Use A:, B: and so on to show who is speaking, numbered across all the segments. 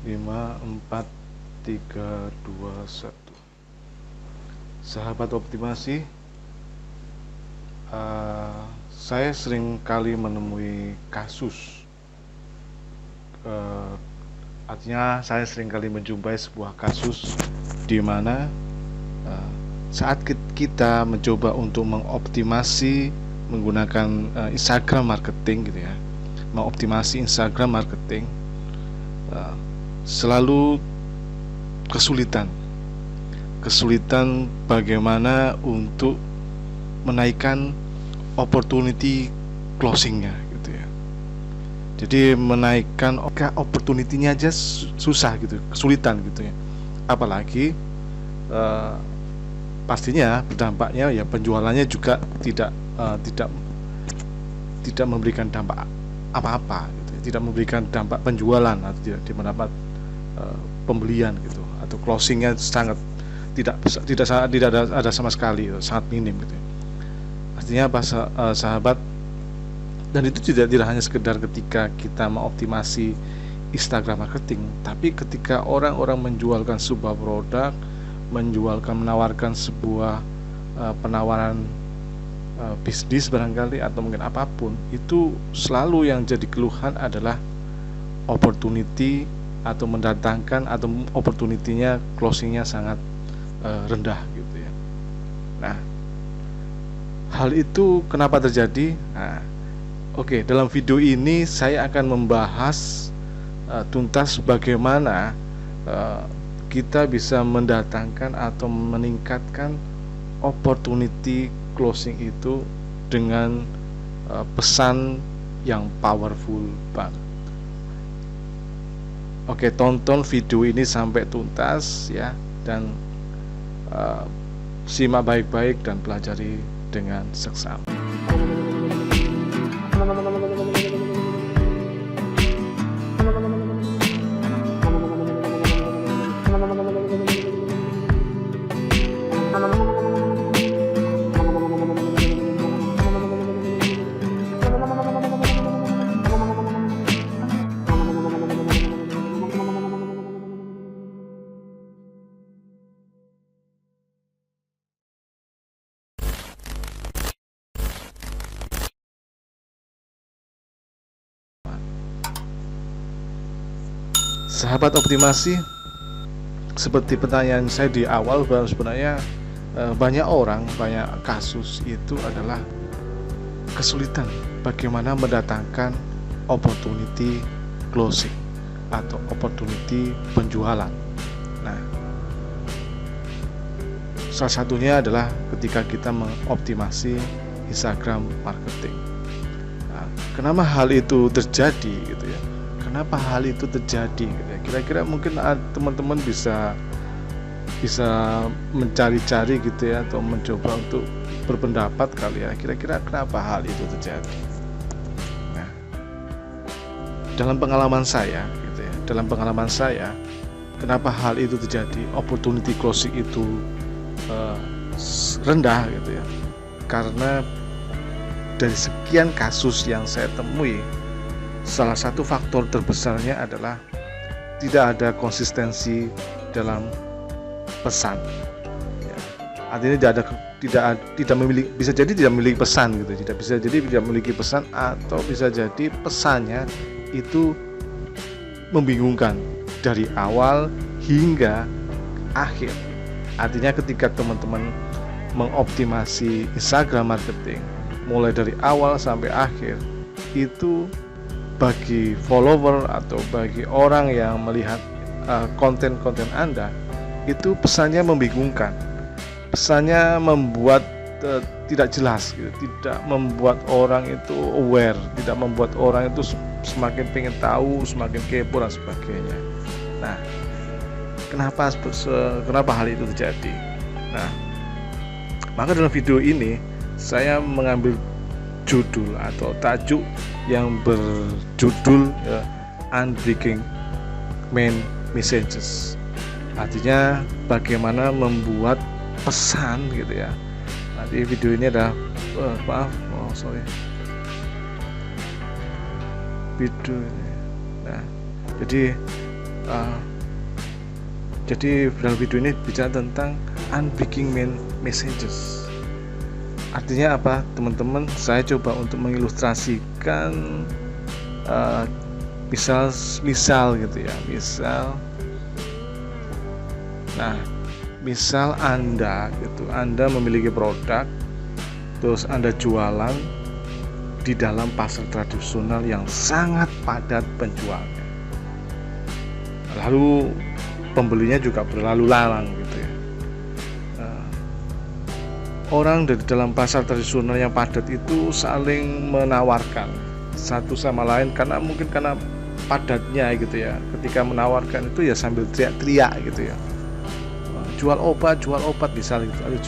A: 5, 4, 3, 2, 1. Sahabat optimasi, saya sering kali menemui kasus, artinya saya sering kali menjumpai sebuah kasus di mana saat kita mencoba untuk mengoptimasi menggunakan Instagram marketing gitu ya, mengoptimasi Instagram marketing, selalu kesulitan bagaimana untuk menaikkan opportunity closingnya gitu ya. Jadi menaikkan opportunity-nya aja susah gitu, kesulitan gitu ya. Apalagi pastinya berdampaknya ya penjualannya juga tidak memberikan dampak apa-apa gitu ya. Tidak memberikan dampak penjualan atau tidak mendapat pembelian gitu, atau closingnya sangat tidak ada sama sekali, sangat minim gitu. Artinya apa, sahabat? Dan itu tidak hanya sekedar ketika kita mengoptimasi Instagram marketing, tapi ketika orang-orang menjualkan sebuah produk, menawarkan sebuah penawaran bisnis barangkali, atau mungkin apapun, itu selalu yang jadi keluhan adalah opportunity, atau mendatangkan, atau opportunity-nya closingnya sangat rendah gitu ya. Nah, hal itu kenapa terjadi? Nah, oke, dalam video ini saya akan membahas tuntas bagaimana kita bisa mendatangkan atau meningkatkan opportunity closing itu dengan pesan yang powerful banget. Oke, tonton video ini sampai tuntas ya, dan simak baik-baik dan pelajari dengan seksama. Sahabat optimasi, seperti pertanyaan saya di awal, bahwa sebenarnya banyak kasus itu adalah kesulitan bagaimana mendatangkan opportunity closing atau opportunity penjualan. Nah, salah satunya adalah ketika kita mengoptimasi Instagram marketing. Nah, kenapa hal itu terjadi gitu ya? Kenapa hal itu terjadi gitu ya? Kira-kira mungkin teman-teman bisa mencari-cari gitu ya, atau mencoba untuk berpendapat kali ya, kira-kira kenapa hal itu terjadi. Nah, dalam pengalaman saya gitu ya, kenapa hal itu terjadi, opportunity closing itu rendah gitu ya, karena dari sekian kasus yang saya temui, salah satu faktor terbesarnya adalah tidak ada konsistensi dalam pesan ya. Artinya tidak memiliki, bisa jadi tidak memiliki pesan gitu, tidak memiliki pesan, atau bisa jadi pesannya itu membingungkan dari awal hingga akhir. Artinya ketika teman-teman mengoptimasi Instagram marketing mulai dari awal sampai akhir, itu bagi follower atau bagi orang yang melihat konten-konten Anda, itu pesannya membingungkan, pesannya membuat tidak jelas gitu, tidak membuat orang itu aware, tidak membuat orang itu semakin pengen tahu, semakin kepo dan sebagainya. Nah, kenapa hal itu terjadi? Nah, maka dalam video ini saya mengambil judul atau tajuk yang berjudul Unbreaking Main Messages. Artinya bagaimana membuat pesan gitu ya. Nanti video ini ada video ini. Nah, jadi Uh, jadi dalam video ini bicara tentang unpicking messages. Artinya apa, teman-teman? Saya coba untuk mengilustrasikan misal gitu ya. Misal Anda memiliki produk, terus Anda jualan di dalam pasar tradisional yang sangat padat penjualnya. Lalu pembelinya juga berlalu lalang gitu ya. Orang dari dalam pasar tradisional yang padat itu saling menawarkan satu sama lain karena padatnya gitu ya. Ketika menawarkan itu ya sambil teriak-teriak gitu ya. Jual obat misalnya gitu. Atau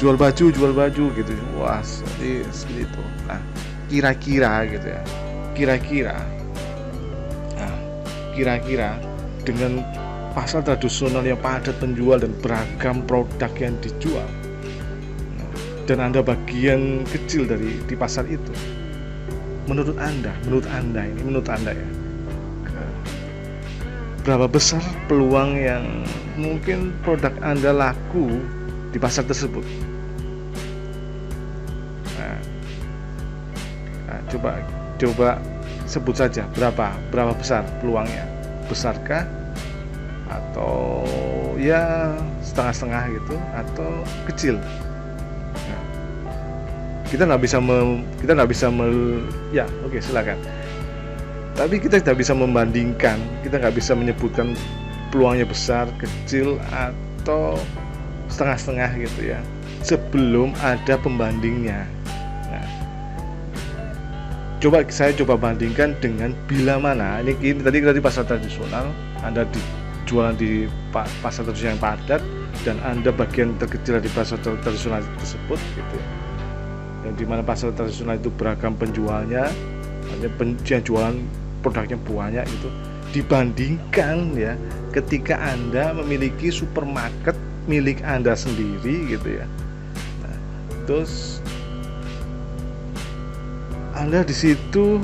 A: jual baju gitu. Wah, seperti itu. Nah, kira-kira gitu ya. Kira-kira dengan pasar tradisional yang padat penjual dan beragam produk yang dijual, dan Anda bagian kecil di pasar itu, menurut Anda ya, berapa besar peluang yang mungkin produk Anda laku di pasar tersebut? Coba sebut saja berapa besar peluangnya. Besarkah atau ya setengah-setengah gitu, atau kecil? Kita nggak bisa ya oke, silakan. Tapi kita tidak bisa membandingkan, kita nggak bisa menyebutkan peluangnya besar, kecil, atau setengah-setengah gitu ya, sebelum ada pembandingnya. Nah, saya coba bandingkan dengan bila mana ini tadi pasar tradisional, Anda jualan di pasar tradisional yang padat, dan Anda bagian terkecil di pasar tradisional tersebut gitu. Yang dimana pasar tradisional itu beragam penjualnya, hanya yang jualan produknya banyak itu, dibandingkan ya ketika Anda memiliki supermarket milik Anda sendiri gitu ya. Nah, terus Anda di situ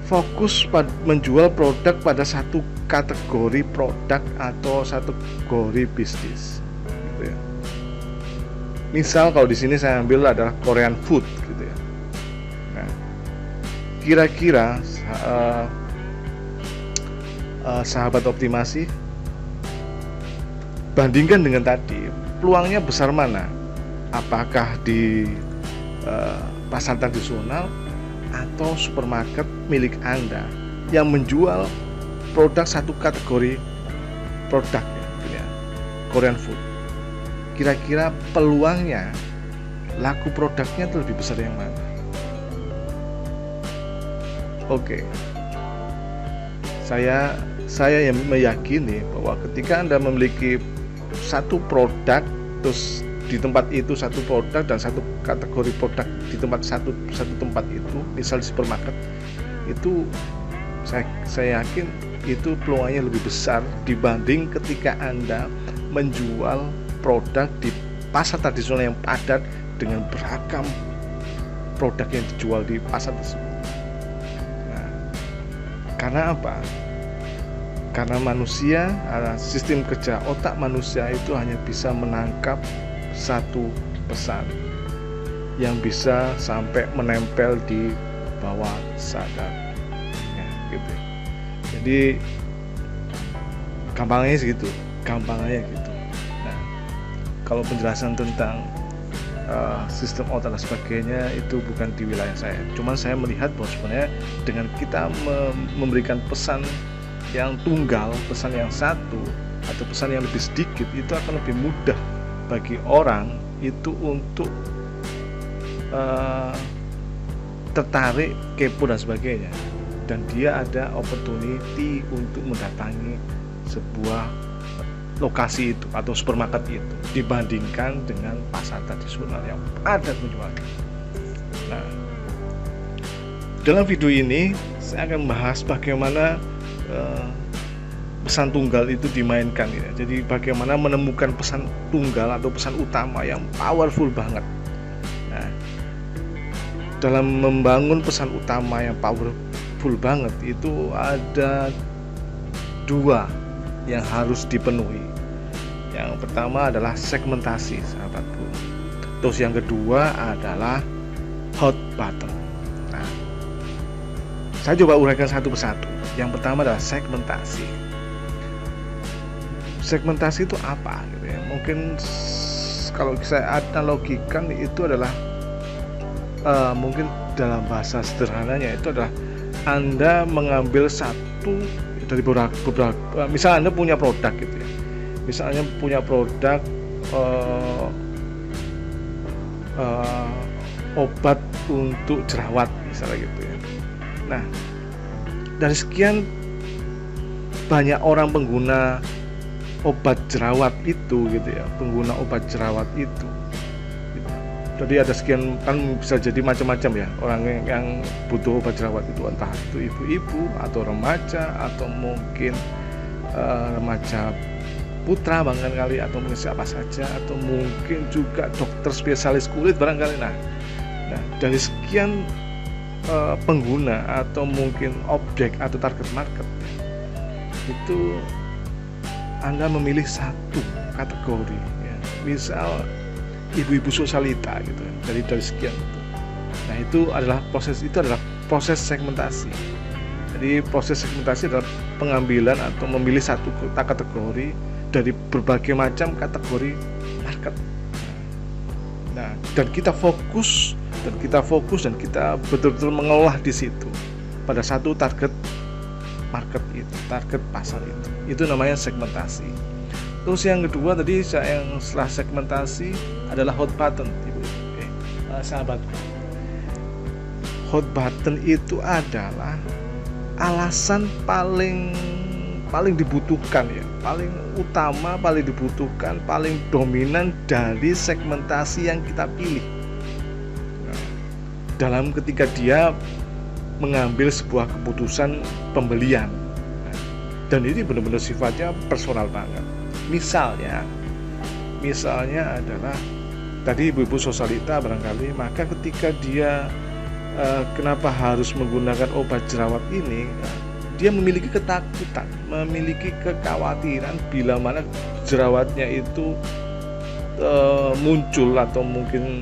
A: fokus menjual produk pada satu kategori produk atau satu kategori bisnis gitu ya. Misal kalau di sini saya ambil adalah Korean food gitu ya. Nah, kira-kira sahabat optimasi, bandingkan dengan tadi, peluangnya besar mana? Apakah di pasar tradisional atau supermarket milik Anda yang menjual produk satu kategori produk ya, Korean food? Kira-kira peluangnya laku produknya itu lebih besar yang mana? Oke. Saya yang meyakini bahwa ketika Anda memiliki satu produk, terus di tempat itu satu produk dan satu kategori produk di satu tempat itu, misal di supermarket itu, saya yakin itu peluangnya lebih besar dibanding ketika Anda menjual produk di pasar tradisional yang padat dengan beragam produk yang dijual di pasar tersebut. Nah, karena apa? Karena manusia, sistem kerja otak manusia itu hanya bisa menangkap satu pesan yang bisa sampai menempel di bawah sadar ya, gitu. Jadi gampangnya gitu. Nah, kalau penjelasan tentang sistem otak dan sebagainya itu bukan di wilayah saya. Cuman saya melihat bahwa sebenarnya dengan kita memberikan pesan yang tunggal, pesan yang satu atau pesan yang lebih sedikit, itu akan lebih mudah bagi orang itu untuk tertarik, kepo dan sebagainya, dan dia ada opportunity untuk mendatangi sebuah lokasi itu atau supermarket itu dibandingkan dengan pasar tradisional yang padat penjualnya. Nah, dalam video ini saya akan membahas bagaimana pesan tunggal itu dimainkan ya. Jadi bagaimana menemukan pesan tunggal atau pesan utama yang powerful banget. Nah, dalam membangun pesan utama yang powerful banget itu ada dua yang harus dipenuhi. Yang pertama adalah segmentasi, sahabatku. Terus yang kedua adalah hot button. Nah, saya coba uraikan satu persatu. Yang pertama adalah segmentasi. Segmentasi itu apa gitu ya? Mungkin kalau saya analogikan itu adalah mungkin dalam bahasa sederhananya itu adalah Anda mengambil satu dari beberapa misalnya Anda punya produk gitu ya. Misalnya punya produk obat untuk jerawat misalnya gitu ya. Nah, dari sekian banyak orang pengguna obat jerawat itu gitu ya, pengguna obat jerawat itu. Jadi ada sekian, kan bisa jadi macam-macam ya orang yang butuh obat jerawat itu, entah itu ibu-ibu atau remaja atau mungkin remaja putra barangkali, atau mungkin siapa saja, atau mungkin juga dokter spesialis kulit barangkali. Nah dari sekian pengguna atau mungkin objek atau target market itu Anda memilih satu kategori ya. Misal ibu-ibu sosialita gitu dari sekian itu. Nah itu adalah proses segmentasi. Jadi proses segmentasi adalah pengambilan atau memilih satu kategori dari berbagai macam kategori market. Nah, dan kita fokus dan kita betul-betul mengolah di situ pada satu target market itu, target pasar itu. Itu namanya segmentasi. Terus yang kedua tadi yang setelah segmentasi adalah hot button, Ibu. Sahabatku. Hot button itu adalah alasan paling dibutuhkan ya, paling utama, paling dibutuhkan, paling dominan dari segmentasi yang kita pilih. Nah, dalam ketika dia mengambil sebuah keputusan pembelian. Nah, dan ini benar-benar sifatnya personal banget. Misalnya adalah tadi ibu-ibu sosialita barangkali, maka ketika dia kenapa harus menggunakan obat jerawat ini, dia memiliki ketakutan, memiliki kekhawatiran bila mana jerawatnya itu muncul atau mungkin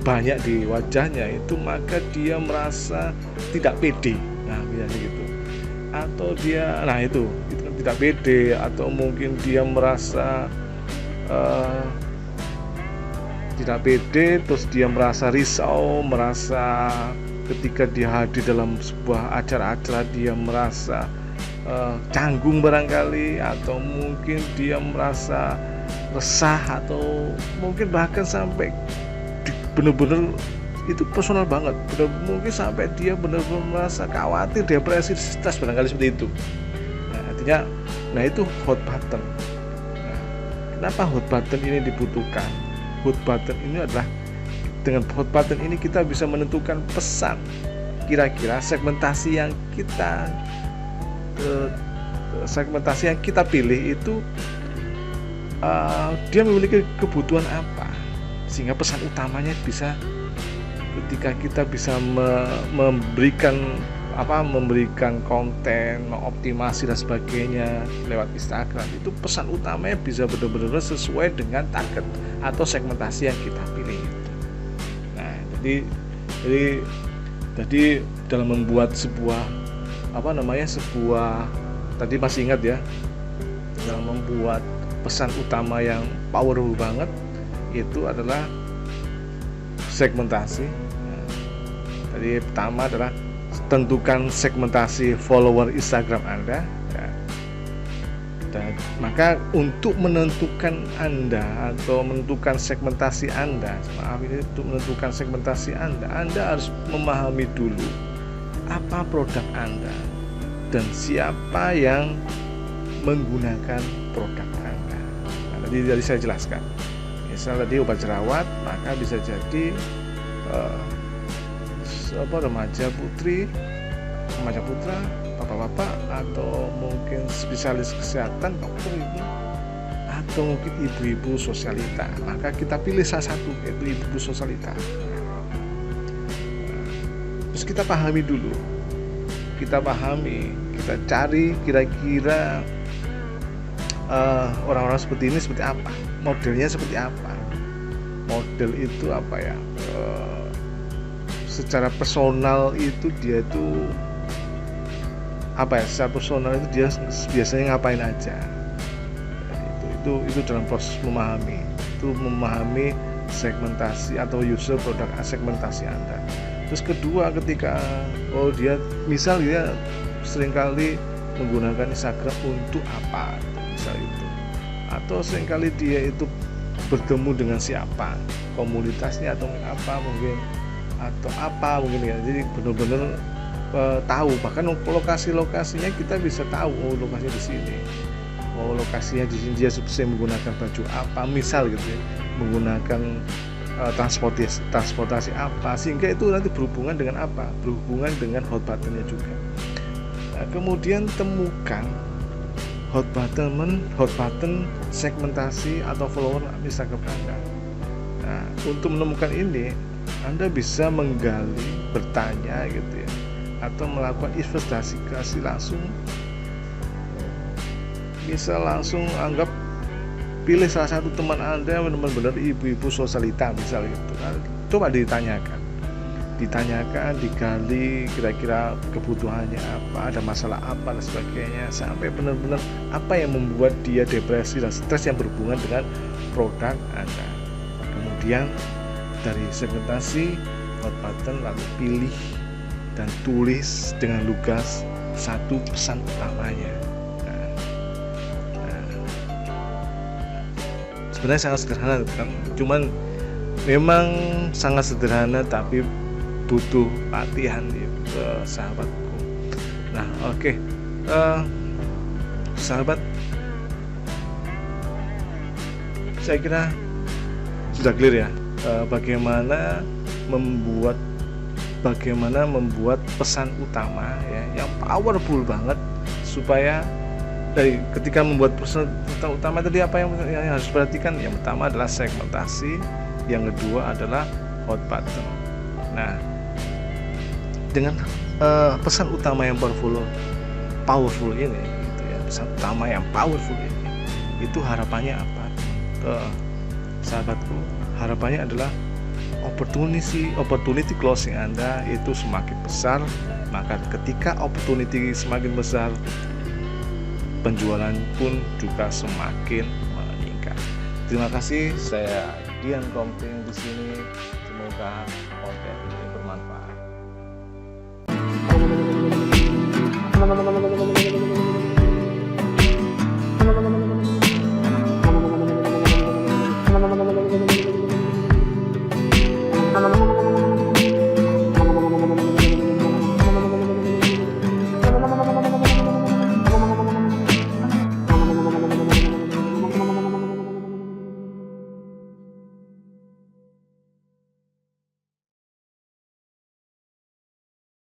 A: banyak di wajahnya itu, maka dia merasa tidak pede. Nah biasanya gitu, atau dia itu kan tidak pede, atau mungkin dia merasa tidak pede, terus dia merasa risau, merasa ketika dia hadir dalam sebuah acara-acara dia merasa canggung barangkali, atau mungkin dia merasa resah, atau mungkin bahkan sampai benar-benar itu personal banget, mungkin sampai dia benar-benar merasa khawatir, depresi, stres barangkali seperti itu. Nah, artinya, itu hot button. Nah, kenapa hot button ini dibutuhkan? Hot button ini adalah, dengan hot button ini kita bisa menentukan pesan, kira-kira segmentasi yang kita pilih itu dia memiliki kebutuhan apa, sehingga pesan utamanya bisa, ketika kita bisa memberikan konten, mengoptimasi dan sebagainya lewat Instagram, itu pesan utamanya bisa benar-benar sesuai dengan target atau segmentasi yang kita pilih. Nah, jadi dalam membuat sebuah tadi masih ingat ya, dalam membuat pesan utama yang powerful banget itu adalah segmentasi. Jadi pertama adalah tentukan segmentasi follower Instagram Anda ya. Dan maka untuk menentukan Anda atau menentukan segmentasi Anda, untuk menentukan segmentasi Anda harus memahami dulu apa produk Anda dan siapa yang menggunakan produk Anda. Nah, tadi saya jelaskan. Misal tadi obat jerawat, maka bisa jadi remaja putra, bapak-bapak, atau mungkin spesialis kesehatan, dokter itu, atau mungkin ibu-ibu sosialita. Maka kita pilih salah satu, yaitu ibu-ibu sosialita. Terus kita pahami dulu kita pahami, kita cari kira-kira orang-orang seperti ini seperti apa, modelnya seperti apa. Model itu apa ya, secara personal itu dia itu apa ya, secara personal itu dia biasanya ngapain aja. Itu dalam proses memahami, itu memahami segmentasi atau user product segmentasi Anda. Terus kedua, ketika dia misal dia seringkali menggunakan Instagram untuk apa, misal itu, atau seringkali dia itu bertemu dengan siapa, komunitasnya atau apa mungkin ya. Jadi benar-benar tahu, bahkan lokasinya kita bisa tahu, lokasinya di sini, lokasinya di sini dia sering menggunakan baju apa, misal gitu ya, menggunakan transportasi apa, sehingga itu nanti berhubungan dengan apa, berhubungan dengan hot buttonnya juga. Nah, kemudian temukan hot button segmentasi atau follower Instagram Anda. Nah, untuk menemukan ini Anda bisa menggali, bertanya gitu ya, atau melakukan investigasi langsung. Misal langsung anggap pilih salah satu teman Anda yang benar-benar ibu-ibu sosialita misal itu. Nah, coba ditanyakan, digali kira-kira kebutuhannya apa, ada masalah apa dan sebagainya, sampai benar-benar apa yang membuat dia depresi dan stres yang berhubungan dengan produk Anda. Kemudian dari segmentasi hot button lalu pilih dan tulis dengan lugas satu pesan utamanya. Sebenarnya sangat sederhana kan, cuman memang sangat sederhana tapi butuh latihan ya, sahabatku. Nah, oke. Sahabat, saya kira sudah clear ya, bagaimana membuat pesan utama ya yang powerful banget, supaya dari ketika membuat pesan utama tadi apa yang harus perhatikan. Yang pertama adalah segmentasi, yang kedua adalah hot button. Nah, dengan pesan utama yang powerful ini gitu ya, pesan utama yang powerful ini, itu harapannya apa, sahabatku? Harapannya adalah opportunity closing Anda itu semakin besar. Maka ketika opportunity semakin besar, penjualan pun juga semakin meningkat. Terima kasih, saya Dian Komting di sini. Semoga konten